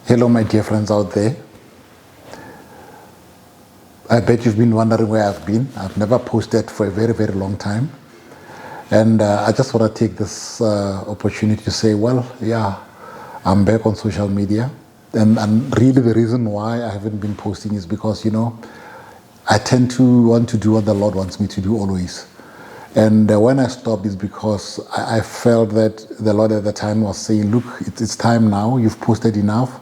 Hello, my dear friends out there. I bet you've been wondering where I've been. I've never posted for a very, very long time. And I just want to take this opportunity to say, well, yeah, I'm back on social media. And really the reason why I haven't been posting is because, I tend to want to do what the Lord wants me to do always. And when I stopped is because I felt that the Lord at the time was saying, look, it's time now. You've posted enough.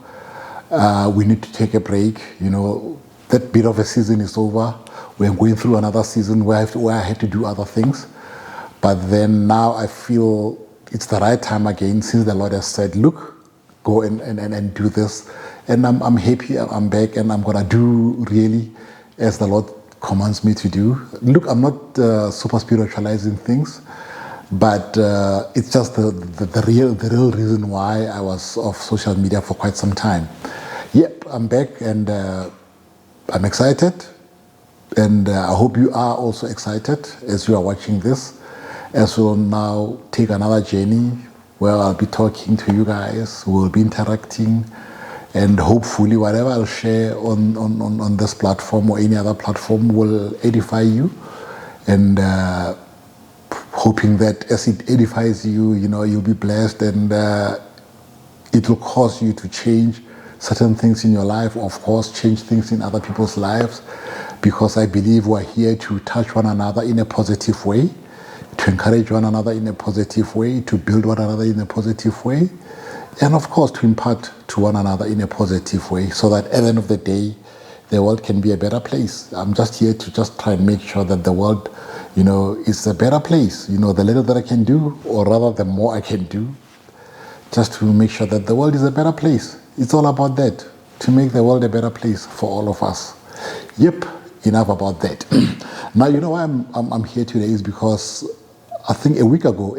We need to take a break. That bit of a season is over. We're going through another season where I had to do other things. But then now I feel it's the right time again, since the Lord has said, look, go and do this. And I'm happy I'm back, and I'm going to do really as the Lord commands me to do. Look, I'm not super spiritualizing things, but it's just the real reason why I was off social media for quite some time. Yep, I'm back, and I'm excited, and I hope you are also excited as you are watching this, as we'll now take another journey where I'll be talking to you guys, we'll be interacting, and hopefully whatever I'll share on this platform or any other platform will edify you, and hoping that as it edifies you, you'll be blessed, and it will cause you to change certain things in your life, of course, change things in other people's lives, because I believe we're here to touch one another in a positive way, to encourage one another in a positive way, to build one another in a positive way, and of course to impart to one another in a positive way, so that at the end of the day, the world can be a better place. I'm just here to just try and make sure that the world, is a better place. The little that I can do, or rather the more I can do, just to make sure that the world is a better place. It's all about that, to make the world a better place for all of us. Yep, enough about that. Now, why I'm here today is because I think a week ago,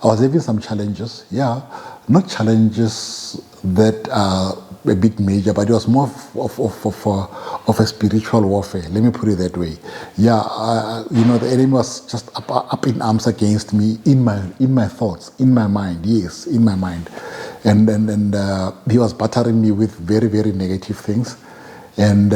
I was having some challenges. Yeah, not challenges that are a bit major, but it was more of a spiritual warfare. Let me put it that way. Yeah, the enemy was just up in arms against me in my thoughts, in my mind. Yes, in my mind, and he was battering me with very, very negative things, and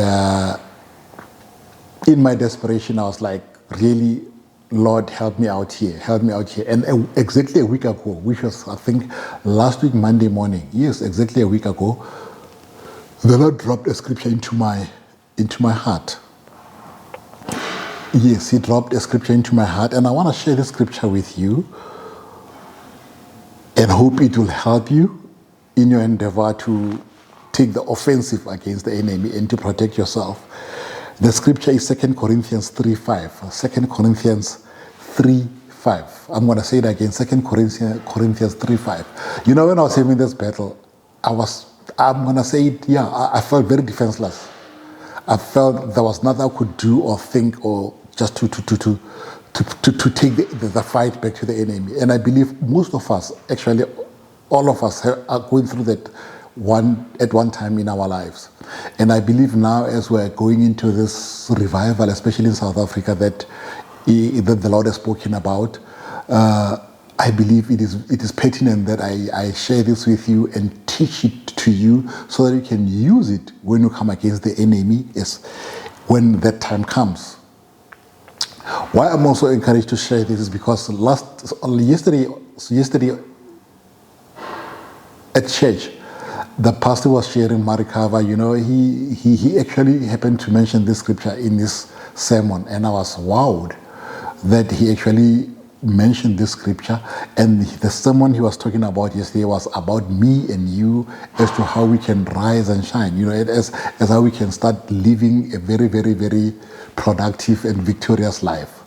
in my desperation, I was like, really, Lord, help me out here. And exactly a week ago, which was, I think, last week, Monday morning, yes, exactly a week ago, the Lord dropped a scripture into my heart. Yes, He dropped a scripture into my heart, and I want to share this scripture with you, and hope it will help you in your endeavor to take the offensive against the enemy and to protect yourself. The scripture is 2 Corinthians 3:5. 2 Corinthians 3:5. I'm going to say it again. 2 Corinthians 3:5. When I was having this battle, I'm going to say it, I felt very defenseless. I felt there was nothing I could do or think, or just to take the fight back to the enemy. And I believe most of us, actually all of us, are going through that at one time in our lives. And I believe now, as we're going into this revival, especially in South Africa, that the Lord has spoken about, I believe it is pertinent that I share this with you and teach it to you, so that you can use it when you come against the enemy, when that time comes. Why I'm also encouraged to share this is because yesterday at church, the pastor was sharing Marikava. He actually happened to mention this scripture in this sermon, and I was wowed that he actually mentioned this scripture. And the sermon he was talking about yesterday was about me and you, as to how we can rise and shine, as how we can start living a very, very, very productive and victorious life.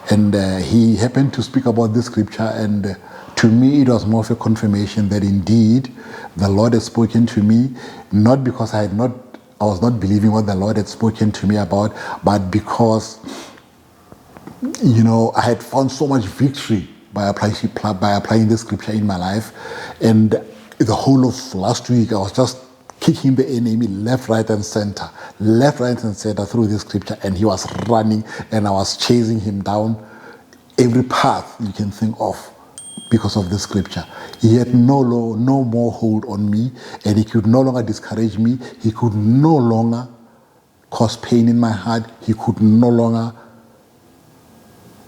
And he happened to speak about this scripture, and to me it was more of a confirmation that indeed the Lord has spoken to me, not because I was not believing what the Lord had spoken to me about, but because I had found so much victory by applying this scripture in my life. And the whole of last week, I was just kicking the enemy left, right, and center through this scripture, and he was running, and I was chasing him down every path you can think of. because of this scripture. He had no more hold on me, and he could no longer discourage me. He could no longer cause pain in my heart. He could no longer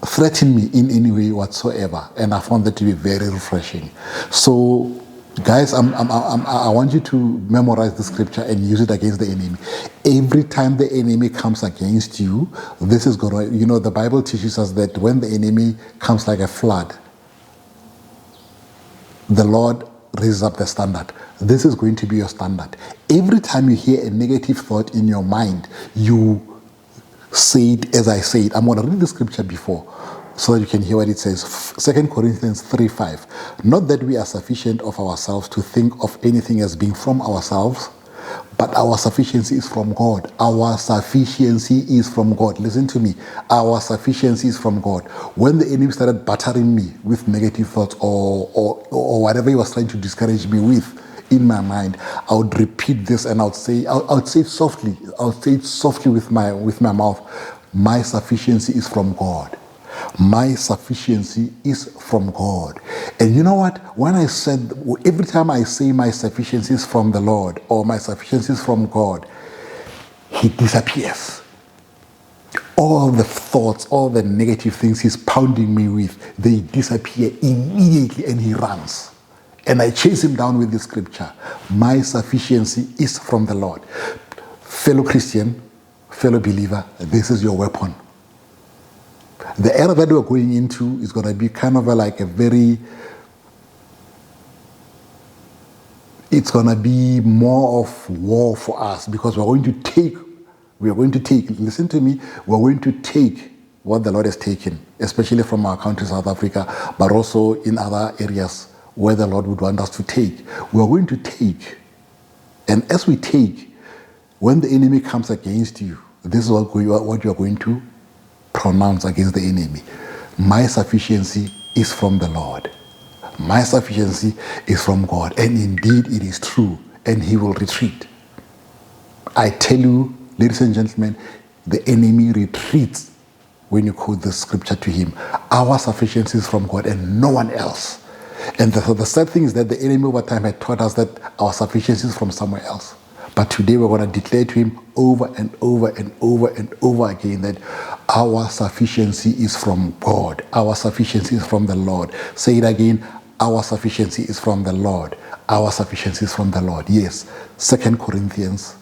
threaten me in any way whatsoever. And I found that to be very refreshing. So, guys, I want you to memorize the scripture and use it against the enemy. Every time the enemy comes against you, this is going to, the Bible teaches us that when the enemy comes like a flood, the Lord raises up the standard. This is going to be your standard. Every time you hear a negative thought in your mind, you say it as I say it. I'm going to read the scripture before so that you can hear what it says. 2 Corinthians 3:5. Not that we are sufficient of ourselves to think of anything as being from ourselves, but our sufficiency is from God. Our sufficiency is from God. Listen to me. Our sufficiency is from God. When the enemy started battering me with negative thoughts or whatever he was trying to discourage me with in my mind, I would repeat this and I would say it softly. I would say it softly with my mouth. My sufficiency is from God. My sufficiency is from God. And you know what? When I said, every time I say my sufficiency is from the Lord or my sufficiency is from God, he disappears. All the thoughts, all the negative things he's pounding me with, they disappear immediately and he runs. And I chase him down with the scripture. My sufficiency is from the Lord. Fellow Christian, fellow believer, this is your weapon. The era that we're going into is going to be kind of it's going to be more of war for us because we're going to take, listen to me, we're going to take what the Lord has taken, especially from our country, South Africa, but also in other areas where the Lord would want us to take. We're going to take. And as we take, when the enemy comes against you, this is what you're going to pronounce against the enemy. My sufficiency is from the Lord. My sufficiency is from God. And indeed it is true. And he will retreat. I tell you, ladies and gentlemen, the enemy retreats when you quote the scripture to him. Our sufficiency is from God and no one else. And the sad thing is that the enemy over time had taught us that our sufficiency is from somewhere else. But today we're going to declare to him over and over and over and over again that our sufficiency is from God. Our sufficiency is from the Lord. Say it again. Our sufficiency is from the Lord. Our sufficiency is from the Lord. Yes. 2 Corinthians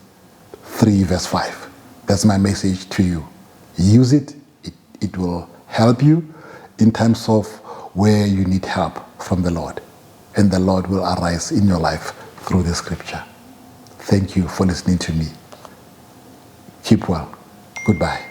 3 verse 5. That's my message to you. Use it. It will help you in times of where you need help from the Lord. And the Lord will arise in your life through the scripture. Thank you for listening to me. Keep well. Goodbye.